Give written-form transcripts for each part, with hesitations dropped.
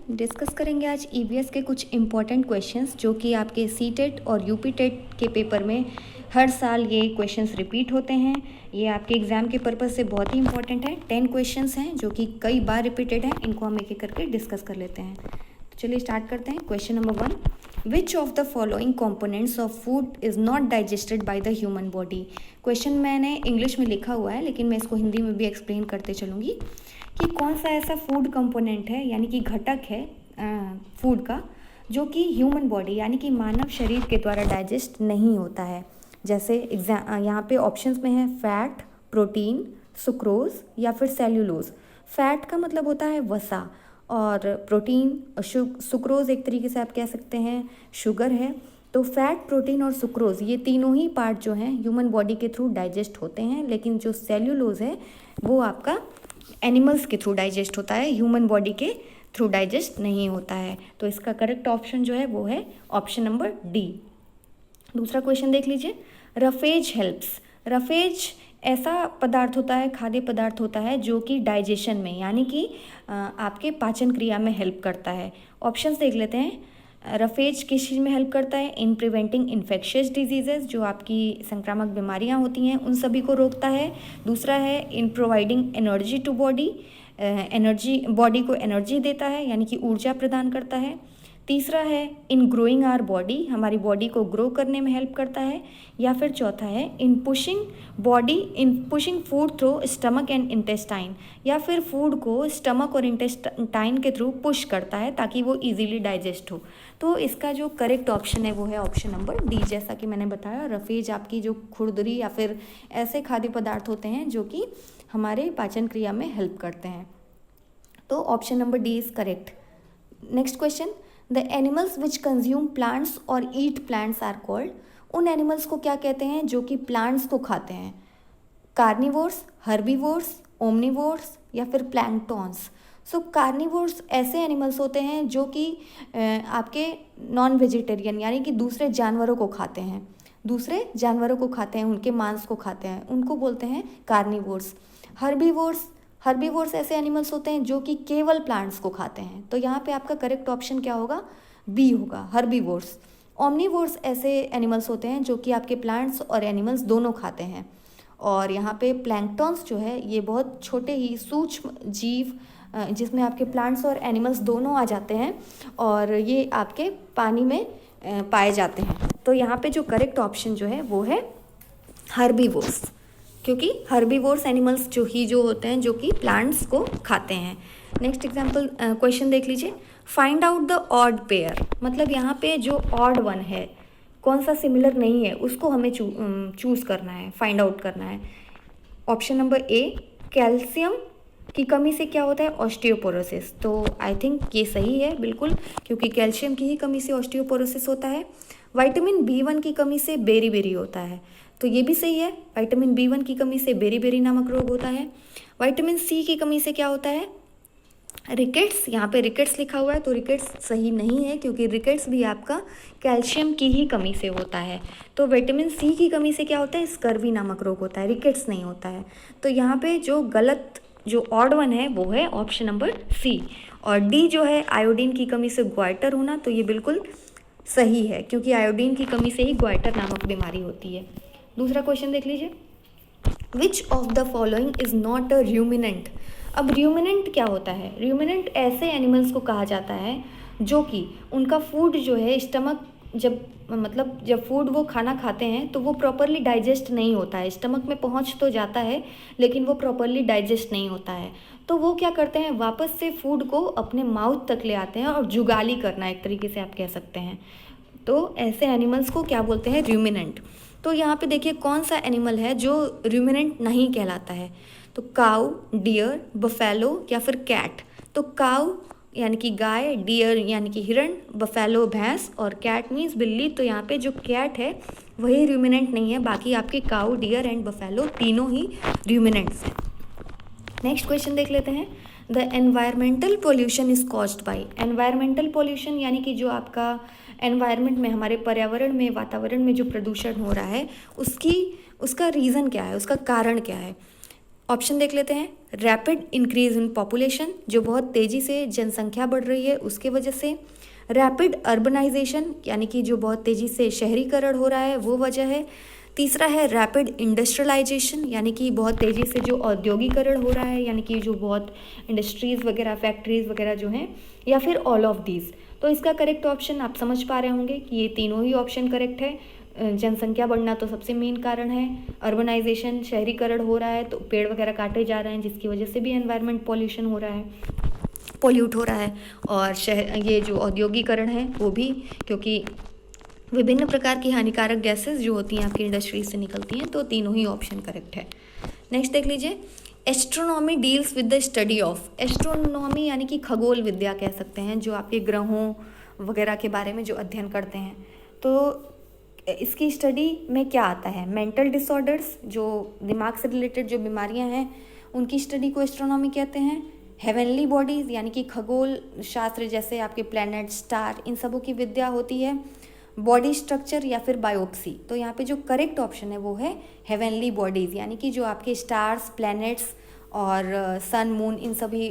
Discuss करेंगे आज EVS के कुछ इम्पॉर्टेंट क्वेश्चंस जो कि आपके सीटेट और यूपीटेट के पेपर में हर साल ये क्वेश्चंस रिपीट होते हैं। ये आपके एग्ज़ाम के पर्पज़ से बहुत ही इंपॉर्टेंट है। 10 क्वेश्चंस हैं जो कि कई बार रिपीटेड हैं। इनको हम एक एक करके डिस्कस कर लेते हैं। तो चलिए स्टार्ट करते हैं। Question number 1, which of the following components of food is not digested by the human body. Question मैंने इंग्लिश में लिखा हुआ है लेकिन मैं इसको हिंदी में भी एक्सप्लेन करते चलूँगी कि कौन सा ऐसा फूड कंपोनेंट है यानी कि घटक है फूड का जो कि ह्यूमन बॉडी यानी कि मानव शरीर के द्वारा डाइजेस्ट नहीं होता है। जैसे यहाँ पे ऑप्शंस में है फैट, प्रोटीन, सुक्रोज या फिर सेल्यूलोज। फैट का मतलब होता है वसा और प्रोटीन सुक्रोज एक तरीके से आप कह सकते हैं शुगर है। तो फैट, प्रोटीन और सुक्रोज ये तीनों ही पार्ट जो हैं ह्यूमन बॉडी के थ्रू डाइजेस्ट होते हैं, लेकिन जो सेल्यूलोज है वो आपका एनिमल्स के थ्रू डाइजेस्ट होता है, ह्यूमन बॉडी के थ्रू डाइजेस्ट नहीं होता है। तो इसका करेक्ट ऑप्शन जो है वो है ऑप्शन नंबर डी। दूसरा क्वेश्चन देख लीजिए, रफेज हेल्प्स। रफेज ऐसा पदार्थ होता है, खाद्य पदार्थ होता है जो कि डाइजेशन में यानी कि आपके पाचन क्रिया में हेल्प करता है। ऑप्शंस देख लेते हैं। रफेज किस चीज़ में हेल्प करता है? इन प्रिवेंटिंग इन्फेक्शियस डिजीजेज, जो आपकी संक्रामक बीमारियां होती हैं उन सभी को रोकता है। दूसरा है in providing energy to body, body को एनर्जी देता है यानी कि ऊर्जा प्रदान करता है। तीसरा है इन ग्रोइंग आवर बॉडी, हमारी बॉडी को ग्रो करने में हेल्प करता है। या फिर चौथा है in pushing food through stomach and intestine, या फिर फूड को स्टमक और इंटेस्टाइन के थ्रू पुश करता है ताकि वो इजीली डाइजेस्ट हो। तो इसका जो करेक्ट ऑप्शन है वो है ऑप्शन नंबर डी। जैसा कि मैंने बताया, रफेज आपकी जो खुरदरी या फिर ऐसे खाद्य पदार्थ होते हैं जो कि हमारे पाचन क्रिया में हेल्प करते हैं। तो option number D is correct. Next question, the animals which consume plants और ईट प्लांट्स आर कॉल्ड। उन एनिमल्स को क्या कहते हैं जो कि प्लांट्स को खाते हैं? कार्निवोर्स, हर्बीवोर्स, ओमनिवोर्स या फिर प्लैंक्टॉन्स। सो कार्निवोर्स ऐसे एनिमल्स होते हैं जो कि आपके नॉन वेजिटेरियन यानी कि दूसरे जानवरों को खाते हैं, उनके मांस को खाते हैं, उनको बोलते हैं कार्निवोर्स। हर्बीवोर्स ऐसे एनिमल्स होते हैं जो कि केवल प्लांट्स को खाते हैं। तो यहाँ पे आपका करेक्ट ऑप्शन क्या होगा? बी होगा, हर्बीवोर्स। ओमनिवोर्स ऐसे एनिमल्स होते हैं जो कि आपके प्लांट्स और एनिमल्स दोनों खाते हैं। और यहाँ पे प्लैंक्टॉन्स जो है ये बहुत छोटे ही सूक्ष्म जीव जिसमें आपके प्लांट्स और एनिमल्स दोनों आ जाते हैं और ये आपके पानी में पाए जाते हैं। तो यहाँ पे जो करेक्ट ऑप्शन जो है वो है हर्बीवोर्स, क्योंकि हर्बीवोर्स एनिमल्स जो होते हैं जो कि प्लांट्स को खाते हैं। नेक्स्ट एग्जाम्पल क्वेश्चन देख लीजिए, find out the odd pair. मतलब यहाँ पे जो ऑड वन है, कौन सा सिमिलर नहीं है, उसको हमें चूज़ करना है, फाइंड आउट करना है। ऑप्शन नंबर ए, कैल्शियम की कमी से क्या होता है? ऑस्टियोपोरोसिस। तो आई थिंक ये सही है बिल्कुल, क्योंकि कैल्शियम की ही कमी से ऑस्टियोपोरोसिस होता है। विटामिन B1 की कमी से बेरी होता है, तो ये भी सही है। विटामिन B1 की कमी से बेरी नामक रोग होता है। विटामिन C की कमी से क्या होता है? रिकेट्स। यहाँ पे रिकेट्स लिखा हुआ है तो रिकेट्स सही नहीं है, क्योंकि रिकेट्स भी आपका कैल्शियम की ही कमी से होता है। तो विटामिन C की कमी से क्या होता है? स्कर्वी नामक रोग होता है, रिकेट्स नहीं होता है। तो यहाँ पे जो ऑड वन है वो है ऑप्शन नंबर सी। और डी जो है आयोडीन की कमी से ग्वाइटर होना, तो ये बिल्कुल सही है, क्योंकि आयोडीन की कमी से ही ग्वाइटर नामक बीमारी होती है। दूसरा क्वेश्चन देख लीजिए, which of the following is not a ruminant. अब र्यूमिनेंट क्या होता है? र्यूमिनेंट ऐसे एनिमल्स को कहा जाता है जो कि उनका फूड जो है स्टमक जब फूड वो खाना खाते हैं तो वो प्रॉपरली डाइजेस्ट नहीं होता है। स्टमक में पहुंच तो जाता है लेकिन वो प्रॉपरली डाइजेस्ट नहीं होता है। तो वो क्या करते हैं? वापस से फूड को अपने माउथ तक ले आते हैं और जुगाली करना एक तरीके से आप कह सकते हैं। तो ऐसे एनिमल्स को क्या बोलते हैं? र्यूमिनेंट। तो यहाँ पे देखिए कौन सा एनिमल है जो र्यूमिनेंट नहीं कहलाता है? तो काऊ, डियर, बफेलो या फिर कैट। तो काऊ यानी कि गाय, डियर यानी कि हिरण, बफेलो भैंस और कैट मीन्स बिल्ली। तो यहाँ पे जो कैट है वही र्यूमिनेंट नहीं है, बाकी आपके काऊ, डियर एंड बफेलो तीनों ही र्यूमिनेंट्स हैं। नेक्स्ट क्वेश्चन देख लेते हैं, the environmental pollution is caused by. Environmental pollution यानी कि जो आपका एनवायरनमेंट में, हमारे पर्यावरण में, वातावरण में जो प्रदूषण हो रहा है उसका रीज़न क्या है, उसका कारण क्या है? ऑप्शन देख लेते हैं। रैपिड इंक्रीज इन पॉपुलेशन, जो बहुत तेज़ी से जनसंख्या बढ़ रही है उसके वजह से। रैपिड अर्बनाइजेशन, यानी कि जो बहुत तेज़ी से शहरीकरण हो रहा है वो वजह है। तीसरा है रैपिड इंडस्ट्रियलाइजेशन, यानी कि बहुत तेज़ी से जो औद्योगिकरण हो रहा है, यानी कि जो बहुत इंडस्ट्रीज़ वगैरह फैक्ट्रीज़ वगैरह जो हैं, या फिर ऑल ऑफ दीज। तो इसका करेक्ट ऑप्शन आप समझ पा रहे होंगे कि ये तीनों ही ऑप्शन करेक्ट है। जनसंख्या बढ़ना तो सबसे मेन कारण है, अर्बनाइजेशन शहरीकरण हो रहा है तो पेड़ वगैरह काटे जा रहे हैं जिसकी वजह से भी एनवायरनमेंट पॉल्यूशन हो रहा है, पोल्यूट हो रहा है। और ये जो औद्योगिकरण है वो भी, क्योंकि विभिन्न प्रकार की हानिकारक गैसेस जो होती हैं आपकी इंडस्ट्री से निकलती हैं। तो तीनों ही ऑप्शन करेक्ट है। नेक्स्ट देख लीजिए। Astronomy deals with the study of, astronomy यानी कि खगोल विद्या कह सकते हैं, जो आपके ग्रहों वगैरह के बारे में जो अध्ययन करते हैं। तो इसकी स्टडी में क्या आता है? मेंटल डिसऑर्डर्स, जो दिमाग से रिलेटेड जो बीमारियां हैं उनकी स्टडी को एस्ट्रोनॉमी कहते हैं। हेवनली बॉडीज़ यानी कि खगोल शास्त्र, जैसे आपके प्लैनेट, स्टार, इन सबों की विद्या होती है। बॉडी स्ट्रक्चर या फिर बायोप्सी, तो यहाँ पे जो करेक्ट ऑप्शन है वो है हेवनली बॉडीज़, यानी कि जो आपके स्टार्स, प्लैनेट्स और सन, मून, इन सभी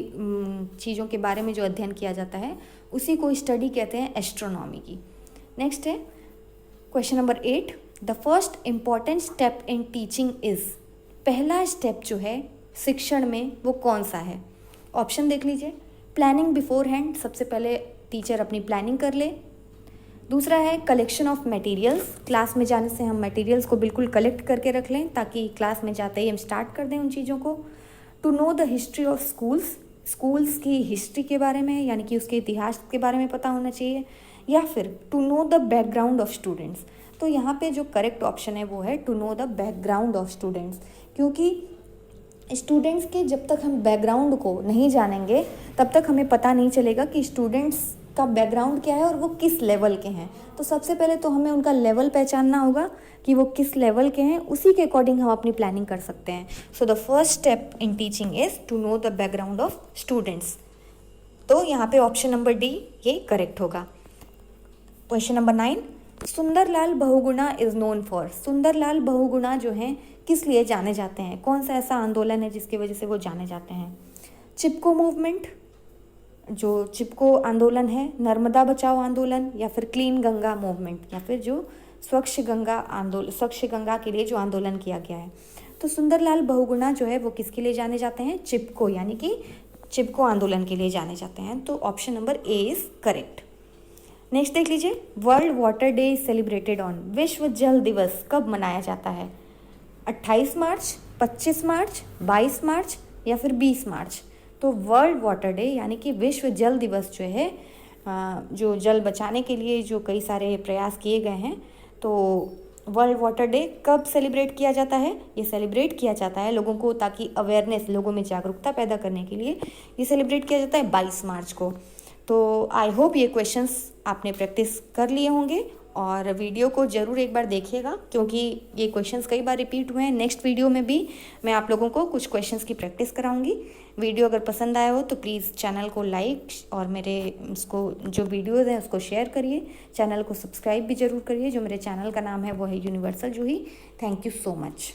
चीज़ों के बारे में जो अध्ययन किया जाता है उसी को स्टडी कहते हैं एस्ट्रोनॉमी की। नेक्स्ट है question number 8। The first important step in teaching is, पहला स्टेप जो है शिक्षण में वो कौन सा है? ऑप्शन देख लीजिए। प्लानिंग बिफोर हैंड, सबसे पहले टीचर अपनी प्लानिंग कर ले। दूसरा है कलेक्शन ऑफ मटेरियल्स, क्लास में जाने से हम मटेरियल्स को बिल्कुल कलेक्ट करके रख लें ताकि क्लास में जाते ही हम स्टार्ट कर दें उन चीज़ों को। To know the history of schools, schools की हिस्ट्री के बारे में, यानी कि उसके इतिहास के बारे में पता होना चाहिए। या फिर to know the background of students, तो यहाँ पे जो करेक्ट ऑप्शन है वो है to know the background of students, क्योंकि स्टूडेंट्स के जब तक हम बैकग्राउंड को नहीं जानेंगे तब तक हमें पता नहीं चलेगा कि स्टूडेंट्स का बैकग्राउंड क्या है और वो किस लेवल के हैं। तो सबसे पहले तो हमें उनका लेवल पहचानना होगा कि वो किस लेवल के हैं, उसी के अकॉर्डिंग हम अपनी प्लानिंग कर सकते हैं। So the first step in teaching is to know the background of students. तो यहाँ पे ऑप्शन नंबर डी ये करेक्ट होगा। Question number 9। Sundarlal Bahuguna is known for, Sundarlal Bahuguna जो हैं किस लिए जाने जाते हैं? कौन सा ऐसा आंदोलन है जिसकी वजह से वो जाने जाते हैं? चिपको मूवमेंट, जो चिपको आंदोलन है, नर्मदा बचाओ आंदोलन, या फिर क्लीन गंगा मूवमेंट, या फिर जो स्वच्छ गंगा आंदोलन, स्वच्छ गंगा के लिए जो आंदोलन किया गया है। तो सुंदरलाल बहुगुणा जो है वो किसके लिए जाने जाते हैं? चिपको, यानी कि चिपको आंदोलन के लिए जाने जाते हैं। तो option number A is correct. Next देख लीजिए। World water day is celebrated on, विश्व जल दिवस कब मनाया जाता है? 28 मार्च, 25 मार्च, 22 मार्च या फिर 20 मार्च? तो वर्ल्ड वाटर डे यानी कि विश्व जल दिवस जो है, जो जल बचाने के लिए जो कई सारे प्रयास किए गए हैं, तो वर्ल्ड वाटर डे कब सेलिब्रेट किया जाता है? ये सेलिब्रेट किया जाता है लोगों को, ताकि अवेयरनेस, लोगों में जागरूकता पैदा करने के लिए ये सेलिब्रेट किया जाता है 22 मार्च को। तो आई होप ये क्वेश्चंस आपने प्रैक्टिस कर लिए होंगे और वीडियो को ज़रूर एक बार देखिएगा, क्योंकि ये क्वेश्चंस कई बार रिपीट हुए हैं। नेक्स्ट वीडियो में भी मैं आप लोगों को कुछ क्वेश्चंस की प्रैक्टिस कराऊंगी। वीडियो अगर पसंद आया हो तो प्लीज़ चैनल को लाइक और मेरे उसको जो वीडियोज़ हैं उसको शेयर करिए। चैनल को सब्सक्राइब भी ज़रूर करिए। जो मेरे चैनल का नाम है वो है universal Juhi. Thank you so much.